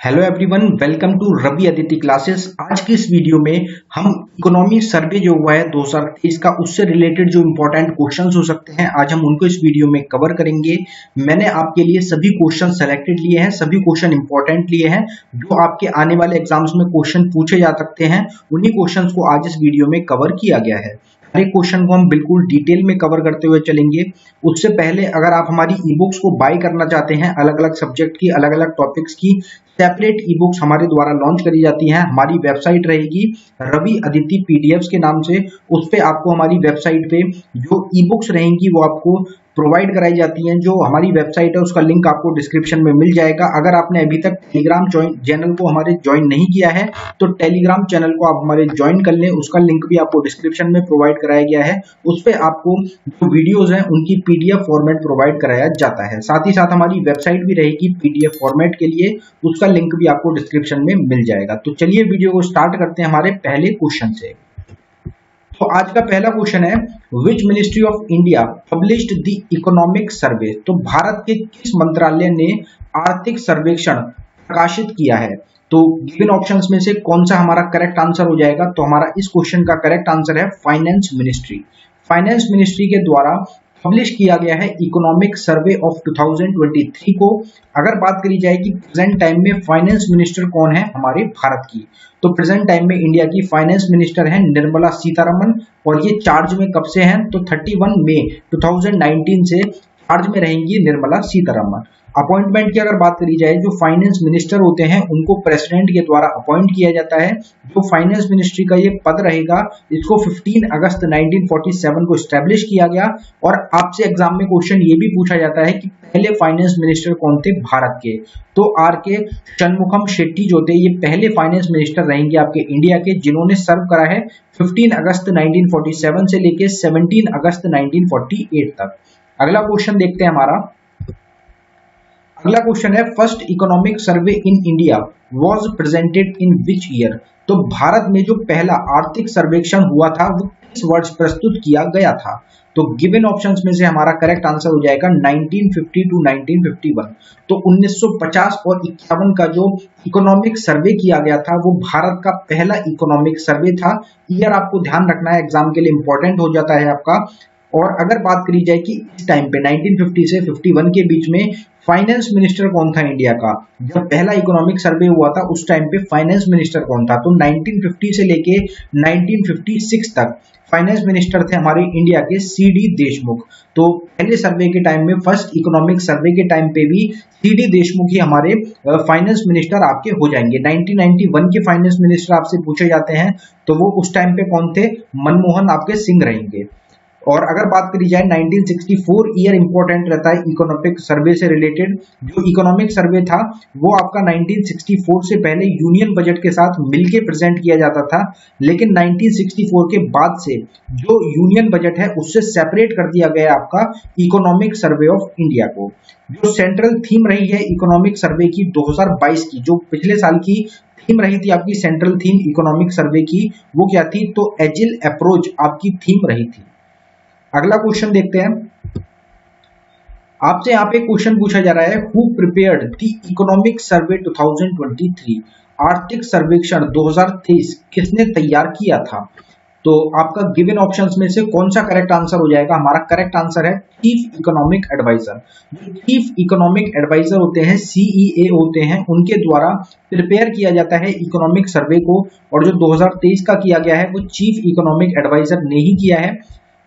Hello everyone, welcome to Ravi Aditi classes. आज की इस वीडियो में हम इकोनॉमी सर्वे जो हुआ है 2023 का, उससे रिलेटेड जो इंपॉर्टेंट क्वेश्चंस हो सकते हैं आज हम उनको इस वीडियो में कवर करेंगे। मैंने आपके लिए सभी क्वेश्चन सेलेक्टेड लिए हैं, सभी क्वेश्चन इंपॉर्टेंट लिए हैं जो आपके आने वाले एग्जाम्स में क्वेश्चन पूछे जा सकते हैं। उन्हीं क्वेश्चन को आज इस वीडियो में कवर किया गया है। हर एक क्वेश्चन को हम बिल्कुल डिटेल में कवर करते हुए चलेंगे। उससे पहले अगर आप हमारी ई बुक्स को बाय करना चाहते हैं, अलग अलग सब्जेक्ट की, अलग अलग टॉपिक्स की सेपरेट ई बुक्स हमारे द्वारा लॉन्च करी जाती हैं। हमारी वेबसाइट रहेगी रवि अदिति पीडीएफ्स के नाम से। उस पे आपको हमारी वेबसाइट पे जो ई बुक्स रहेंगी वो आपको प्रोवाइड कराई जाती हैं। जो हमारी वेबसाइट है उसका लिंक आपको डिस्क्रिप्शन में मिल जाएगा। अगर आपने अभी तक टेलीग्राम चैनल को हमारे ज्वाइन नहीं किया है तो टेलीग्राम चैनल को आप हमारे ज्वाइन कर लें, उसका लिंक भी आपको डिस्क्रिप्शन में प्रोवाइड कराया गया है। उस पर आपको जो वीडियोज हैं उनकी पीडीएफ फॉर्मेट प्रोवाइड कराया जाता है। साथ ही साथ हमारी वेबसाइट भी रहेगी पीडीएफ फॉर्मेट के लिए, उसका लिंक भी आपको डिस्क्रिप्शन में मिल जाएगा। तो चलिए वीडियो को स्टार्ट करते हैं हमारे पहले क्वेश्चन से। तो आज का पहला क्वेश्चन है, which ministry of India published the economic survey. तो भारत के किस मंत्रालय ने आर्थिक सर्वेक्षण प्रकाशित किया है? तो गिवन ऑप्शंस में से कौन सा हमारा करेक्ट आंसर हो जाएगा? तो हमारा इस क्वेश्चन का करेक्ट आंसर है फाइनेंस मिनिस्ट्री। फाइनेंस मिनिस्ट्री के द्वारा पब्लिश किया गया है इकोनॉमिक सर्वे ऑफ 2023 को। अगर बात करी जाए कि प्रेजेंट टाइम में फाइनेंस मिनिस्टर कौन है हमारे भारत की, तो प्रेजेंट टाइम में इंडिया की फाइनेंस मिनिस्टर है निर्मला सीतारमण। और ये चार्ज में कब से हैं? तो 31 मई 2019 से चार्ज में रहेंगी निर्मला सीतारमण। अपॉइंटमेंट की अगर बात करी जाए, जो फाइनेंस मिनिस्टर होते हैं उनको प्रेसिडेंट के द्वारा अपॉइंट किया जाता है। जो फाइनेंस मिनिस्ट्री का ये पद रहेगा, इसको 15 अगस्त 1947 को स्टैब्लिश किया गया। और आपसे एग्जाम में क्वेश्चन ये भी पूछा जाता है कि पहले फाइनेंस मिनिस्टर कौन थे भारत के? तो आर के शनमुखम शेट्टी जो थे ये पहले फाइनेंस मिनिस्टर रहेंगे आपके इंडिया के, जिन्होंने सर्व करा है 15 अगस्त 1947 से लेके 17 अगस्त 1948 तक। अगला क्वेश्चन देखते हैं हमारा। अगला क्वेश्चन है, first economic survey in India was presented in which year. तो भारत में जो पहला आर्थिक सर्वेक्षण हुआ था वो किस वर्ष प्रस्तुत किया गया था? तो गिवन ऑप्शंस में से हमारा करेक्ट आंसर हो जाएगा 1950 टू 1951। तो 1950 और 51 का जो इकोनॉमिक सर्वे किया गया था वो भारत का पहला इकोनॉमिक सर्वे था। ईयर आपको ध्यान रखना है, एग्जाम के लिए इंपॉर्टेंट हो जाता है आपका। और अगर बात करी जाए कि इस टाइम पे 1950 से 51 के बीच में फाइनेंस मिनिस्टर कौन था इंडिया का, जब पहला इकोनॉमिक सर्वे हुआ था उस टाइम पे फाइनेंस मिनिस्टर कौन था? तो 1950 से लेके 1956 तक फाइनेंस मिनिस्टर थे हमारे इंडिया के सी.डी. देशमुख। तो पहले सर्वे के टाइम में, फर्स्ट इकोनॉमिक सर्वे के टाइम पे भी सी.डी. देशमुख ही हमारे फाइनेंस मिनिस्टर आपके हो जाएंगे। 1991 के फाइनेंस मिनिस्टर आपसे पूछे जाते हैं तो वो उस टाइम पे कौन थे? मनमोहन आपके सिंह रहेंगे। और अगर बात करी जाए 1964 ईयर इंपॉर्टेंट रहता है इकोनॉमिक सर्वे से रिलेटेड। जो इकोनॉमिक सर्वे था वो आपका 1964 से पहले यूनियन बजट के साथ मिलके प्रेजेंट किया जाता था, लेकिन 1964 के बाद से जो यूनियन बजट है उससे सेपरेट कर दिया गया आपका इकोनॉमिक सर्वे ऑफ इंडिया को। जो सेंट्रल थीम रही है इकोनॉमिक सर्वे की 2022 की, जो पिछले साल की थीम रही थी आपकी सेंट्रल थीम इकोनॉमिक सर्वे की, वो क्या थी? तो एजिल अप्रोच आपकी थीम रही थी। अगला क्वेश्चन देखते हैं। आपसे यहाँ पे क्वेश्चन पूछा जा रहा है, who prepared the economic survey 2023। आर्थिक सर्वेक्षण 2023 किसने तैयार किया था? तो आपका गिवन ऑप्शंस में से कौन सा करेक्ट आंसर हो जाएगा? हमारा करेक्ट आंसर है चीफ इकोनॉमिक एडवाइजर। जो चीफ इकोनॉमिक एडवाइजर होते हैं, सीईए होते हैं, उनके द्वारा प्रिपेयर किया जाता है इकोनॉमिक सर्वे को। और जो 2023 का किया गया है वो चीफ इकोनॉमिक एडवाइजर ने ही किया है।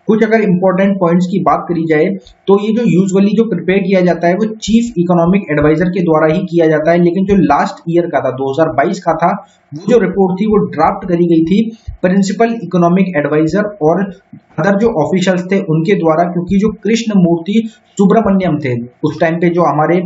कुछ अगर इंपॉर्टेंट पॉइंट्स की बात करी जाए तो ये जो यूजुअली जो प्रिपेयर किया जाता है वो चीफ इकोनॉमिक एडवाइजर के द्वारा ही किया जाता है, लेकिन जो लास्ट ईयर का था 2022 का था, वो जो रिपोर्ट थी वो ड्राफ्ट करी गई थी प्रिंसिपल इकोनॉमिक एडवाइजर और अदर जो ऑफिशियल्स थे उनके द्वारा। क्योंकि जो कृष्ण मूर्ति सुब्रमण्यम थे उस टाइम पे जो हमारे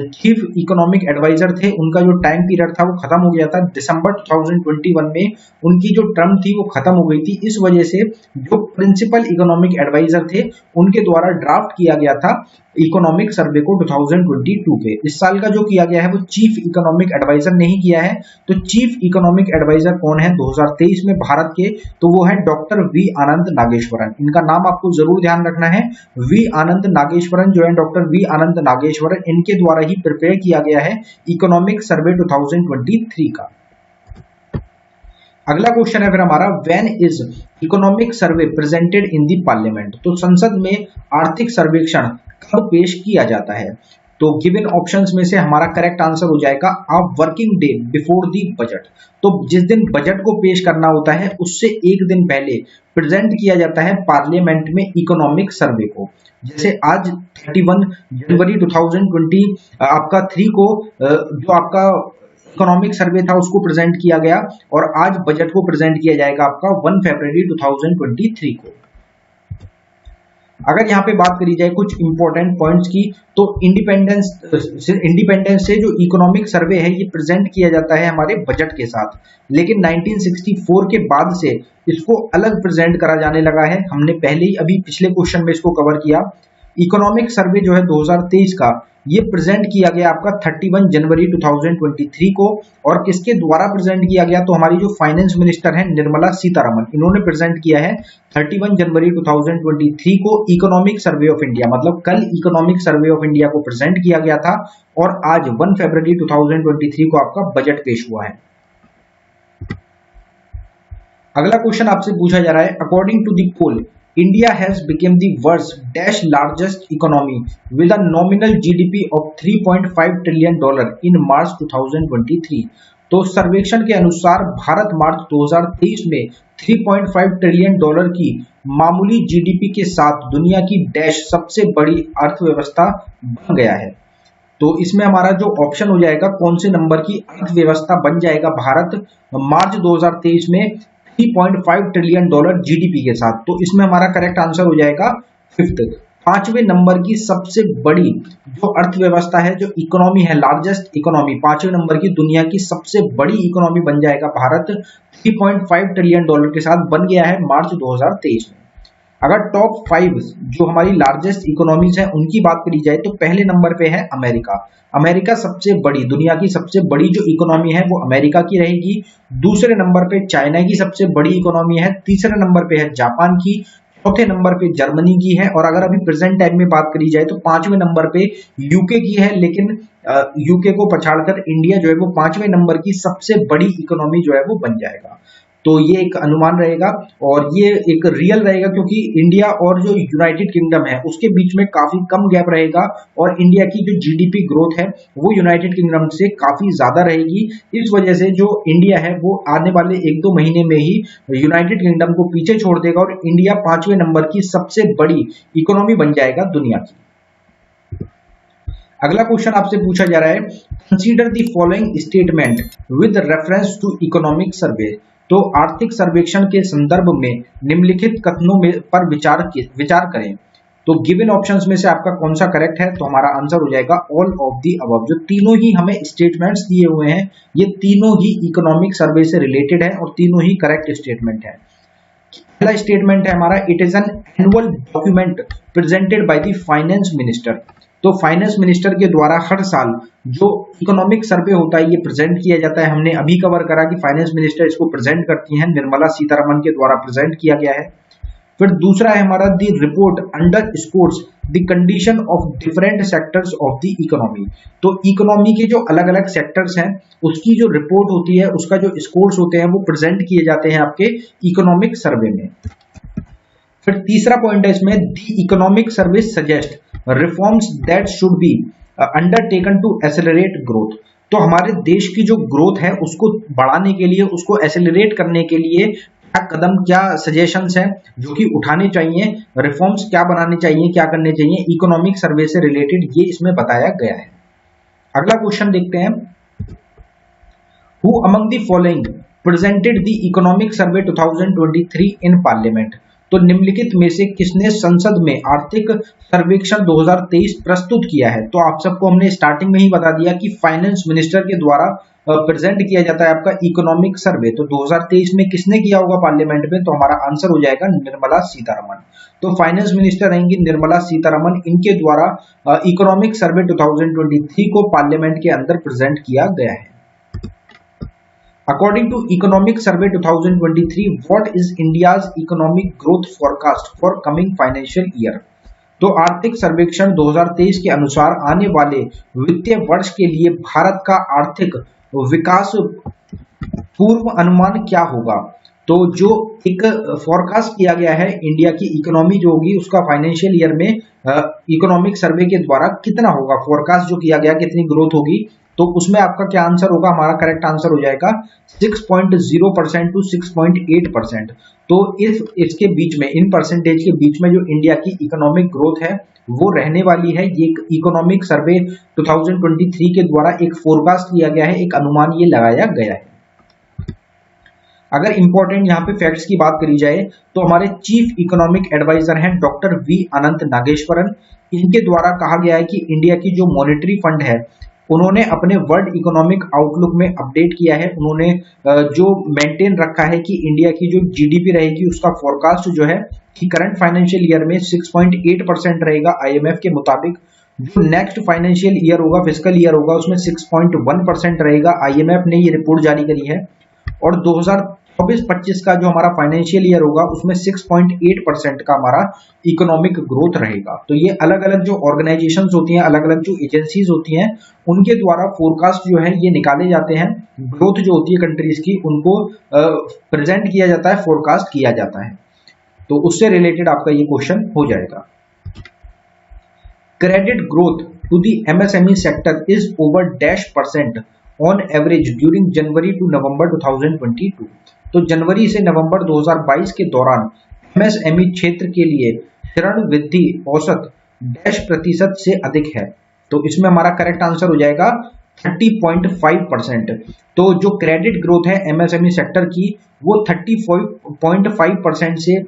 चीफ इकोनॉमिक एडवाइजर थे, उनका जो टाइम पीरियड था वो खत्म हो गया था। दिसंबर 2021 में उनकी जो टर्म थी वो खत्म हो गई थी। इस वजह से जो प्रिंसिपल इकोनॉमिक एडवाइजर थे उनके द्वारा ड्राफ्ट किया गया था इकोनॉमिक सर्वे को 2022 के। इस साल का जो किया गया है वो चीफ इकोनॉमिक एडवाइजर ने ही किया है। तो चीफ इकोनॉमिक एडवाइजर कौन है 2023 में भारत के, तो वो है डॉक्टर वी आनंद नागेश्वरन। इनका नाम आपको जरूर ध्यान रखना है, वी आनंद नागेश्वरन जो है डॉक्टर वी आनंद नागेश्वरन, इनके द्वारा ही प्रिपेयर किया गया है इकोनॉमिक सर्वे 2023 का। अगला क्वेश्चन है फिर हमारा, when is economic survey presented in the parliament, तो संसद में आर्थिक सर्वेक्षण कब पेश किया जाता है। तो गिवन ऑप्शंस में से हमारा करेक्ट आंसर हो जाएगा a working day before the budget. तो जिस दिन बजट को पेश करना होता है उससे एक दिन पहले प्रेजेंट किया जाता है पार्लियामेंट में इकोनॉमिक सर्वे को। जैसे आज 31 जनवरी 2020 आपका 3 को जो आपका इकोनॉमिक सर्वे था उसको प्रेजेंट किया गया, और आज बजट को प्रेजेंट किया जाएगा आपका 1 फरवरी 2023 को। अगर यहाँ पे बात करी जाए कुछ इंपॉर्टेंट पॉइंट्स की, तो इंडिपेंडेंस से जो इकोनॉमिक सर्वे है ये प्रेजेंट किया जाता है हमारे बजट के साथ, लेकिन 1964 के बाद से इसको अलग प्रेजेंट करा जाने लगा है। हमने पहले ही अभी पिछले क्वेश्चन में इसको कवर किया। इकोनॉमिक सर्वे जो है 2023 का ये प्रेजेंट किया गया आपका 31 जनवरी 2023 को, और किसके द्वारा प्रेजेंट किया गया, तो हमारी जो फाइनेंस मिनिस्टर है निर्मला सीतारमन, इन्होंने प्रेजेंट किया है 31 जनवरी 2023 को इकोनॉमिक सर्वे ऑफ इंडिया। मतलब कल इकोनॉमिक सर्वे ऑफ इंडिया को प्रेजेंट किया गया था, और आज 1 फरवरी 2023 को आपका बजट पेश हुआ है। अगला क्वेश्चन आपसे पूछा जा रहा है, according to the poll India has become the world's dash largest economy with a nominal GDP of $3.5 trillion in March 2023। तो सर्वेक्षण के अनुसार भारत मार्च 2023 में 3.5 ट्रिलियन डॉलर की मामूली जीडीपी के साथ दुनिया की डैश सबसे बड़ी अर्थव्यवस्था बन गया है। तो इसमें हमारा जो ऑप्शन हो जाएगा कौन से नंबर की अर्थव्यवस्था बन जाएगा भारत मार्च 2023 में 3.5 ट्रिलियन डॉलर जीडीपी के साथ, तो इसमें हमारा करेक्ट आंसर हो जाएगा 5th, 5वें नंबर की सबसे बड़ी जो अर्थव्यवस्था है, जो इकोनॉमी है, लार्जेस्ट इकोनॉमी, 5वें नंबर की दुनिया की सबसे बड़ी इकोनॉमी बन जाएगा भारत 3.5 ट्रिलियन डॉलर के साथ बन गया है मार्च 2023 में। अगर टॉप 5 जो हमारी लार्जेस्ट इकोनॉमीज हैं उनकी बात करी जाए, तो पहले नंबर पे है अमेरिका। अमेरिका सबसे बड़ी, दुनिया की सबसे बड़ी जो इकोनॉमी है वो अमेरिका की रहेगी। दूसरे नंबर पे चाइना की सबसे बड़ी इकोनॉमी है। तीसरे नंबर पे है जापान की। चौथे नंबर पे जर्मनी की है। और अगर अभी प्रेजेंट टाइम में बात करी जाए तो 5वें नंबर पे यूके की है, लेकिन यूके को पछाड़कर इंडिया जो है वो 5वें नंबर की सबसे बड़ी इकोनॉमी जो है वो बन जाएगा। तो ये एक अनुमान रहेगा और ये एक रियल रहेगा, क्योंकि इंडिया और जो यूनाइटेड किंगडम है उसके बीच में काफी कम गैप रहेगा, और इंडिया की जो जीडीपी ग्रोथ है वो यूनाइटेड किंगडम से काफी ज्यादा रहेगी। इस वजह से जो इंडिया है वो आने वाले 1-2 महीने में ही यूनाइटेड किंगडम को पीछे छोड़ देगा और इंडिया 5वें नंबर की सबसे बड़ी इकोनॉमी बन जाएगा दुनिया की। अगला क्वेश्चन आपसे पूछा जा रहा है, consider the following statement with reference to economic survey. तो आर्थिक सर्वेक्षण के संदर्भ में निम्नलिखित कथनों में पर विचार करें। तो गिवन ऑप्शंस में से आपका कौन सा करेक्ट है, तो हमारा आंसर हो जाएगा ऑल ऑफ दी अबव। जो तीनों ही हमें स्टेटमेंट्स दिए हुए हैं ये तीनों ही इकोनॉमिक सर्वे से रिलेटेड है और तीनों ही करेक्ट स्टेटमेंट है। पहला स्टेटमेंट है हमारा, it is an annual document presented by the finance minister. तो फाइनेंस मिनिस्टर के द्वारा हर साल जो इकोनॉमिक सर्वे होता है ये प्रेजेंट किया जाता है। हमने अभी कवर करा कि फाइनेंस मिनिस्टर इसको प्रेजेंट करती हैं, निर्मला सीतारमन के द्वारा प्रेजेंट किया गया है। फिर दूसरा है हमारा, the report under scores the condition of different sectors of the economy. तो इकोनॉमी के जो अलग अलग सेक्टर्स हैं उसकी जो रिपोर्ट होती है, उसका जो स्कोर्स होते हैं वो प्रेजेंट किए जाते हैं आपके इकोनॉमिक सर्वे में। फिर तीसरा पॉइंट है इसमें, the economic survey suggest reforms that should be undertaken to accelerate growth. तो हमारे देश की जो ग्रोथ है उसको बढ़ाने के लिए, उसको एक्सेलरेट करने के लिए क्या कदम, क्या सजेशंस हैं जो कि उठाने चाहिए, रिफॉर्म्स क्या बनाने चाहिए, क्या करने चाहिए इकोनॉमिक सर्वे से रिलेटेड, ये इसमें बताया गया है। अगला क्वेश्चन देखते हैं, who among the following presented the economic survey 2023 in parliament. तो निम्नलिखित में से किसने संसद में आर्थिक सर्वेक्षण 2023 प्रस्तुत किया है। तो आप सबको हमने स्टार्टिंग में ही बता दिया कि फाइनेंस मिनिस्टर के द्वारा प्रेजेंट किया जाता है आपका इकोनॉमिक सर्वे। तो 2023 में किसने किया होगा पार्लियामेंट में, तो हमारा आंसर हो जाएगा निर्मला सीतारमन। तो फाइनेंस मिनिस्टर रहेंगी निर्मला सीतारमन, इनके द्वारा इकोनॉमिक सर्वे 2023 को पार्लियामेंट के अंदर प्रेजेंट किया गया है। According to Economic Survey 2023, what is India's economic growth forecast for coming financial year? तो आर्थिक सर्वेक्षण 2023 के अनुसार आने वाले वित्तीय वर्ष के लिए भारत का आर्थिक विकास पूर्व अनुमान क्या होगा? तो जो एक फोरकास्ट किया गया है इंडिया की इकोनॉमी जो होगी उसका फाइनेंशियल ईयर में इकोनॉमिक सर्वे के द्वारा कितना होगा, फोरकास्ट जो किया गया कितनी ग्रोथ होगी, तो उसमें आपका क्या आंसर होगा? हमारा करेक्ट आंसर हो जाएगा 6.0% टू 6.8%। तो इसके बीच में, इन परसेंटेज के बीच में जो इंडिया की इकोनॉमिक ग्रोथ है वो रहने वाली है। ये इकोनॉमिक सर्वे 2023 के द्वारा एक फोरकास्ट किया गया है, एक अनुमान ये लगाया गया है। अगर इंपॉर्टेंट यहाँ पे फैक्ट्स की बात करी जाए तो हमारे चीफ इकोनॉमिक एडवाइजर हैं डॉक्टर वी अनंत नागेश्वरन। इनके द्वारा कहा गया है कि इंडिया की जो मॉनेटरी फंड है उन्होंने अपने वर्ल्ड इकोनॉमिक आउटलुक में अपडेट किया है। उन्होंने जो मेंटेन रखा है कि इंडिया की जो जीडीपी रहेगी उसका फोरकास्ट जो है कि करंट फाइनेंशियल ईयर में 6.8% रहेगा आईएमएफ के मुताबिक। जो नेक्स्ट फाइनेंशियल ईयर होगा, फिस्कल ईयर होगा, उसमें 6.1% रहेगा। आईएमएफ ने ये रिपोर्ट जारी करी है। और 2024-25 का जो हमारा फाइनेंशियल ईयर होगा उसमें 6.8% का हमारा इकोनॉमिक ग्रोथ रहेगा। तो ये अलग अलग जो ऑर्गेनाइजेशंस होती हैं, अलग अलग जो एजेंसीज होती हैं, उनके द्वारा फोरकास्ट जो है ये निकाले जाते हैं। ग्रोथ जो होती है कंट्रीज की उनको प्रेजेंट किया जाता है, फोरकास्ट किया जाता है। तो उससे रिलेटेड आपका ये क्वेश्चन हो जाएगा। Credit growth to the MSME sector is over %, on average during January to November 2022। तो जनवरी से नवंबर 2022 के दौरान एमएसएमई क्षेत्र के लिए ऋण वृद्धि औसत %% से अधिक है। तो इसमें हमारा करेक्ट आंसर हो जाएगा 30.5%। तो जो क्रेडिट ग्रोथ है एमएसएमई सेक्टर की वो 30.5% से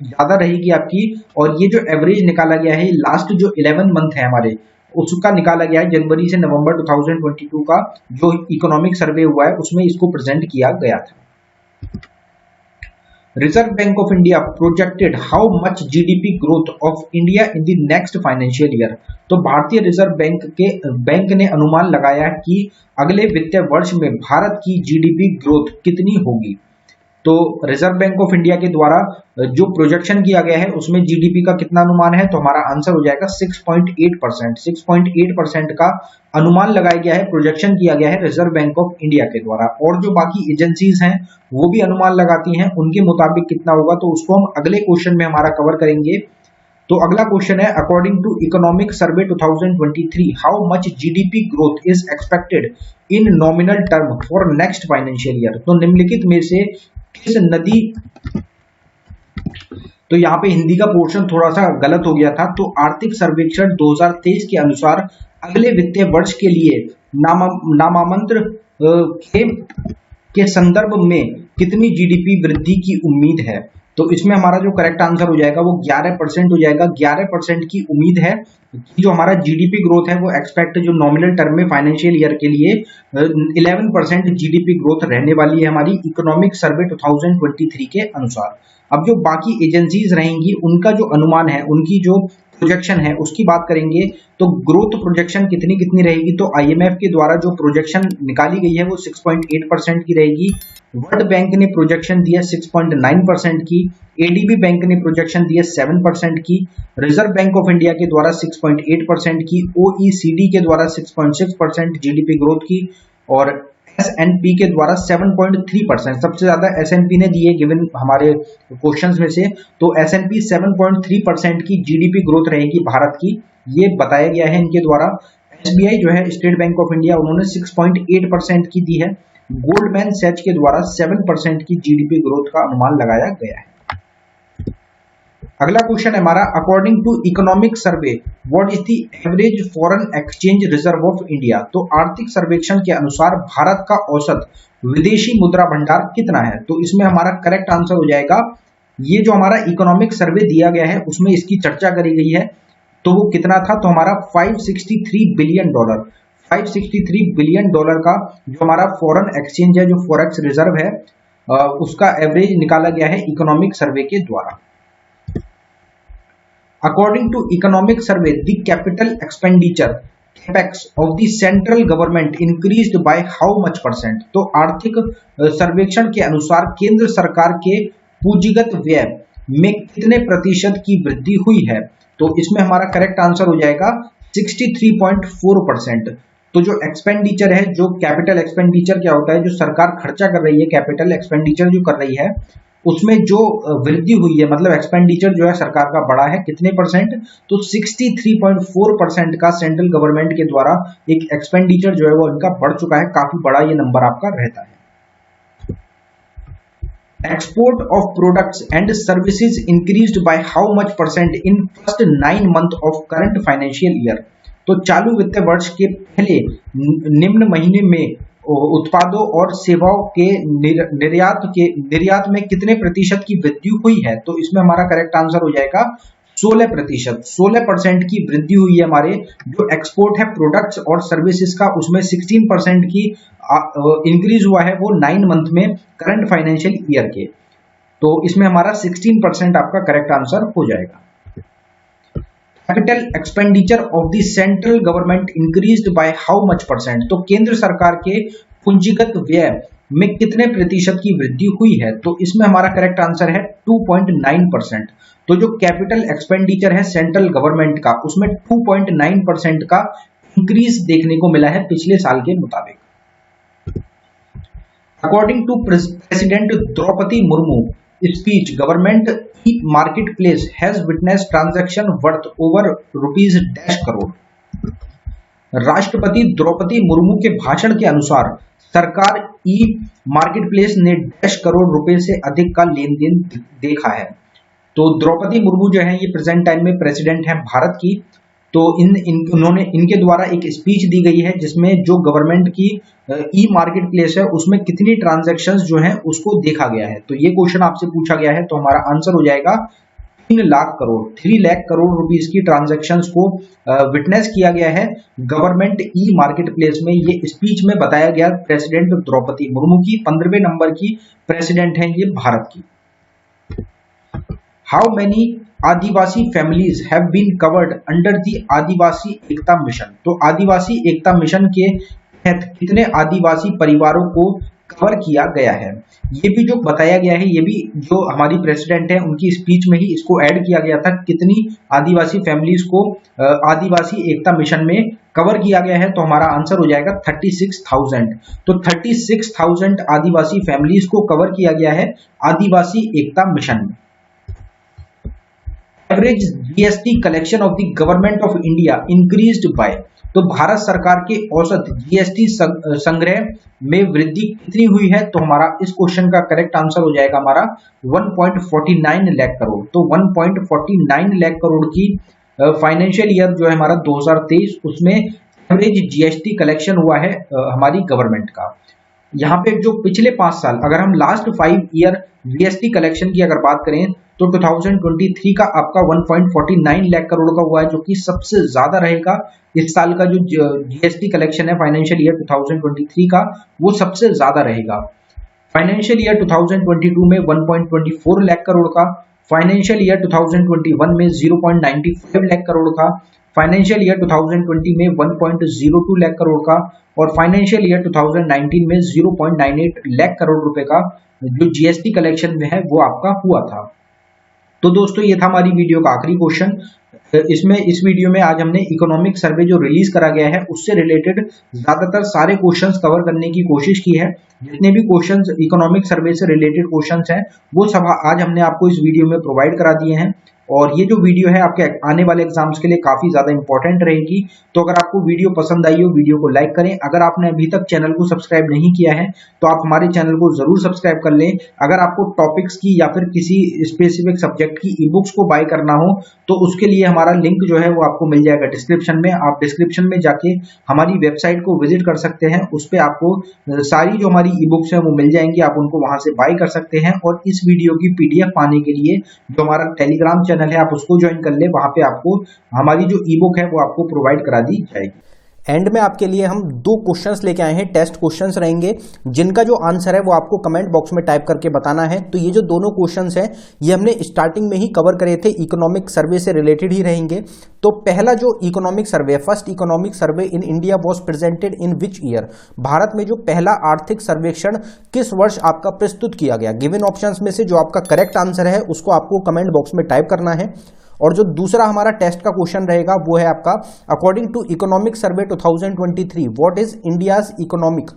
ज्यादा रहेगी आपकी। और ये जो एवरेज निकाला गया है, लास्ट जो 11 मंथ है हमारे उसका निकाला गया है जनवरी से नवंबर 2022 का जो इकोनॉमिक सर्वे हुआ है उसमें इसको प्रेजेंट किया गया था। Reserve bank of India projected how much GDP growth of India in the next financial year. तो भारतीय रिजर्व बैंक ने अनुमान लगाया कि अगले वित्तीय वर्ष में भारत की जीडीपी ग्रोथ कितनी होगी। तो रिजर्व बैंक ऑफ इंडिया के द्वारा जो प्रोजेक्शन किया गया है उसमें जीडीपी का कितना अनुमान है, तो हमारा आंसर हो जाएगा 6.8%। 6.8% का अनुमान लगाया गया है, प्रोजेक्शन किया गया है रिजर्व बैंक ऑफ इंडिया के द्वारा। और जो बाकी एजेंसीज हैं वो भी अनुमान लगाती हैं, उनके मुताबिक कितना होगा तो उसको हम अगले क्वेश्चन में हमारा कवर करेंगे। तो अगला क्वेश्चन है, according to economic survey 2023 how much GDP growth is expected in nominal term for next financial year. तो निम्नलिखित में से किस नदी, तो यहाँ पे हिंदी का पोर्शन थोड़ा सा गलत हो गया था। तो आर्थिक सर्वेक्षण 2023 के अनुसार अगले वित्तीय वर्ष के लिए नामांतर के संदर्भ में कितनी जीडीपी वृद्धि की उम्मीद है। तो इसमें हमारा जो करेक्ट आंसर हो जाएगा वो 11% हो जाएगा। 11% की उम्मीद है कि जो हमारा जीडीपी ग्रोथ है वो एक्सपेक्ट जो नॉमिनल टर्म में फाइनेंशियल ईयर के लिए 11% जीडीपी ग्रोथ रहने वाली है हमारी इकोनॉमिक सर्वे 2023 के अनुसार। अब जो बाकी एजेंसीज रहेंगी उनका जो अनुमान है, उनकी जो प्रोजेक्शन है उसकी बात करेंगे तो ग्रोथ प्रोजेक्शन कितनी कितनी रहेगी। तो आईएमएफ के द्वारा जो प्रोजेक्शन निकाली गई है वो 6.8% की रहेगी। वर्ल्ड बैंक ने प्रोजेक्शन दिया 6.9% की, एडीबी बैंक ने प्रोजेक्शन दिया 7% की, रिजर्व बैंक ऑफ इंडिया के द्वारा 6.8% की, ओईसीडी के द्वारा 6.6% जीडीपी ग्रोथ की और एसएनपी के द्वारा 7.3%। सबसे ज्यादा एसएनपी ने दिए गिवन हमारे क्वेश्चंस में से। तो एसएनपी 7.3% की जीडीपी ग्रोथ रहेगी भारत की, ये बताया गया है इनके द्वारा। एसबीआई जो है स्टेट बैंक ऑफ इंडिया उन्होंने 6.8% की दी है। गोल्डमैन सैच के द्वारा 7% की जीडीपी ग्रोथ का अनुमान लगाया गया है। अगला क्वेश्चन है हमारा, according to economic survey what is the average foreign exchange reserve of India. तो आर्थिक सर्वेक्षण के अनुसार भारत का औसत विदेशी मुद्रा भंडार कितना है। तो इसमें हमारा करेक्ट आंसर हो जाएगा, ये जो हमारा इकोनॉमिक सर्वे दिया गया है उसमें इसकी चर्चा करी गई है तो वो कितना था, तो हमारा $563 बिलियन, $563 बिलियन का जो हमारा फॉरेन एक्सचेंज है, जो फॉरेक्स रिजर्व है, उसका एवरेज निकाला गया है इकोनॉमिक सर्वे के द्वारा। According to economic survey the capital expenditure capex of the central government increased by how much percent. तो आर्थिक सर्वेक्षण के अनुसार केंद्र सरकार के पूंजीगत व्यय में कितने प्रतिशत की वृद्धि हुई है? तो इसमें हमारा करेक्ट आंसर हो जाएगा 63.4%। तो जो एक्सपेंडिचर है, जो कैपिटल एक्सपेंडिचर क्या होता है, जो सरकार खर्चा कर रही है, कैपिटल एक्सपेंडिचर जो कर रही है उसमें जो वृद्धि हुई है, मतलब एक्सपेंडिचर जो है सरकार का बढ़ा है कितने परसेंट? तो 63.4% का सेंट्रल गवर्नमेंट के द्वारा एक एक्सपेंडिचर जो है वो इनका बढ़ चुका है, काफी बड़ा ये नंबर आपका रहता है। Export of products and services increased by how much percent in first 9 months of current financial year? तो चालू वित्त वर्ष के पहले निम्न महीने में उत्पादों और सेवाओं के निर्यात में कितने प्रतिशत की वृद्धि हुई है? तो इसमें हमारा करेक्ट आंसर हो जाएगा 16%। 16% की वृद्धि हुई है हमारे जो एक्सपोर्ट है प्रोडक्ट्स और सर्विसेज का, उसमें 16% की इंक्रीज हुआ है वो 9 मंथ में करंट फाइनेंशियल ईयर के। तो इसमें हमारा 16% आपका करेक्ट आंसर हो जाएगा। Capital expenditure of the central government increased by how much percent? तो केंद्र सरकार के पूंजीगत व्यय में कितने प्रतिशत की वृद्धि हुई है? तो इसमें हमारा करेक्ट आंसर है 2.9%। तो जो कैपिटल एक्सपेंडिचर है सेंट्रल गवर्नमेंट का, उसमें 2.9% का इंक्रीज देखने को मिला है पिछले साल के मुताबिक। According to president Draupadi Murmu speech, government e market place has witness transaction worth over rupees dash crore. राष्ट्रपति द्रौपदी मुर्मू के भाषण के अनुसार सरकार ई मार्केट प्लेस ने डैश करोड़ रुपए से अधिक का लेन देन देखा है। तो द्रौपदी मुर्मू जो है ये प्रेजेंट टाइम में प्रेसिडेंट है भारत की। तो उन्होंने इनके द्वारा एक स्पीच दी गई है जिसमें जो गवर्नमेंट की ई मार्केट प्लेस है उसमें कितनी ट्रांजैक्शंस जो हैं उसको देखा गया है। तो ये क्वेश्चन आपसे पूछा गया है, तो हमारा आंसर हो जाएगा 3 लाख करोड़, 3 लाख करोड़ रुपीस की ट्रांजैक्शंस को विटनेस किया गया है गवर्नमेंट ई मार्केट प्लेस में। ये स्पीच में बताया गया प्रेसिडेंट द्रौपदी मुर्मू की, 15वें नंबर की प्रेसिडेंट है ये भारत की। How many adivasi families have been covered under the Adivasi Ekta mission? तो आदिवासी एकता मिशन के तहत कितने आदिवासी परिवारों को कवर किया गया है? ये भी जो बताया गया है, ये भी जो हमारी प्रेसिडेंट है उनकी स्पीच में ही इसको ऐड किया गया था, कितनी आदिवासी फैमिलीज को आदिवासी एकता मिशन में कवर किया गया है। तो हमारा आंसर हो जाएगा 36,000। तो 36,000 आदिवासी फैमिलीज को कवर किया गया है आदिवासी एकता मिशन में। Average GST collection of the government of India increased by? तो भारत सरकार के औसत जीएसटी संग्रह में वृद्धि कितनी हुई है? तो हमारा इस क्वेश्चन का करेक्ट आंसर हो जाएगा हमारा 1.49 लाख करोड़। तो 1.49 लाख करोड़ की फाइनेंशियल ईयर जो है हमारा 2023, उसमें एवरेज जीएसटी कलेक्शन हुआ है हमारी गवर्नमेंट का। यहाँ पे जो पिछले 5 साल, अगर हम लास्ट 5 ईयर जीएसटी कलेक्शन की अगर बात करें तो 2023 का आपका 1.49 लाख करोड़ का हुआ है, जो कि सबसे ज्यादा रहेगा। इस साल का जो जीएसटी कलेक्शन है फाइनेंशियल ईयर 2023 का, वो सबसे ज्यादा रहेगा। फाइनेंशियल ईयर 2022 में 1.24 लाख करोड़ का, फाइनेंशियल ईयर 2021 में 0.95 लाख करोड़ का, फाइनेंशियल ईयर 2020 में 1.02 लाख करोड़ का, और फाइनेंशियल ईयर 2019 में 0.98 लाख करोड़ रुपए का जो जीएसटी कलेक्शन में है वो आपका हुआ था। तो दोस्तों ये था हमारी वीडियो का आखिरी क्वेश्चन। इस वीडियो में आज हमने इकोनॉमिक सर्वे जो रिलीज करा गया है उससे रिलेटेड ज्यादातर सारे क्वेश्चंस कवर करने की कोशिश की है। जितने भी क्वेश्चंस इकोनॉमिक सर्वे से रिलेटेड क्वेश्चंस हैं वो सब आज हमने आपको इस वीडियो में प्रोवाइड करा दिए हैं। और ये जो वीडियो है आपके आने वाले एग्जाम्स के लिए काफी ज्यादा इंपॉर्टेंट रहेगी। तो अगर आपको वीडियो पसंद आई हो, वीडियो को लाइक करें। अगर आपने अभी तक चैनल को सब्सक्राइब नहीं किया है तो आप हमारे चैनल को जरूर सब्सक्राइब कर लें। अगर आपको टॉपिक्स की या फिर किसी स्पेसिफिक सब्जेक्ट की ई बुक्स को बाय करना हो तो उसके लिए हमारा लिंक जो है वो आपको मिल जाएगा डिस्क्रिप्शन में। आप डिस्क्रिप्शन में जाके हमारी वेबसाइट को विजिट कर सकते हैं, उस पर आपको सारी जो हमारी ई बुक्स हैं वो मिल जाएंगी, आप उनको वहां से बाय कर सकते हैं। और इस वीडियो की पीडीएफ पाने के लिए जो हमारा टेलीग्राम चैनल है आप उसको ज्वाइन कर ले, वहां पे आपको हमारी जो ई बुक है वो आपको प्रोवाइड करा दी जाएगी। एंड में आपके लिए हम 2 क्वेश्चंस लेके आए हैं, टेस्ट क्वेश्चंस रहेंगे, जिनका जो आंसर है वो आपको कमेंट बॉक्स में टाइप करके बताना है। तो ये जो दोनों क्वेश्चंस हैं ये हमने स्टार्टिंग में ही कवर करे थे, इकोनॉमिक सर्वे से रिलेटेड ही रहेंगे। तो पहला जो economic survey, first economic survey in India was presented in which year, Bharat में जो पहला आर्थिक सर्वेक्षण किस वर्ष आपका प्रस्तुत किया गया। गिवन ऑप्शंस में से जो आपका करेक्ट आंसर है उसको आपको कमेंट बॉक्स में टाइप करना है। और जो दूसरा हमारा टेस्ट का क्वेश्चन रहेगा वो है आपका, according to economic survey 2023 what is India's economic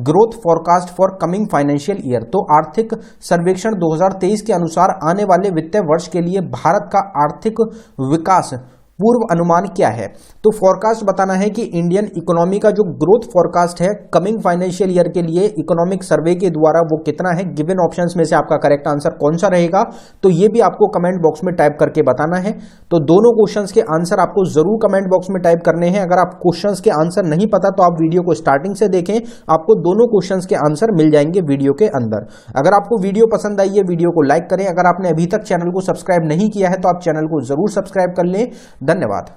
growth forecast for coming financial year. तो आर्थिक सर्वेक्षण 2023 के अनुसार आने वाले वित्तीय वर्ष के लिए भारत का आर्थिक विकास पूर्व अनुमान क्या है। तो फॉरकास्ट बताना है कि इंडियन इकोनॉमी का जो ग्रोथ फॉरकास्ट है कमिंग फाइनेंशियल ईयर के लिए इकोनॉमिक सर्वे के द्वारा वो कितना है। गिवन ऑप्शंस में से आपका करेक्ट आंसर कौन सा रहेगा, तो ये भी आपको कमेंट बॉक्स में टाइप करके बताना है। तो दोनों क्वेश्चंस के आंसर आपको जरूर कमेंट बॉक्स में टाइप करने हैं। अगर आप क्वेश्चंस के आंसर नहीं पता तो आप वीडियो को स्टार्टिंग से देखें, आपको दोनों क्वेश्चंस के आंसर मिल जाएंगे वीडियो के अंदर। अगर आपको वीडियो पसंद आई है वीडियो को लाइक करें। अगर आपने अभी तक चैनल को सब्सक्राइब नहीं किया है तो आप चैनल को जरूर सब्सक्राइब कर लें। धन्यवाद।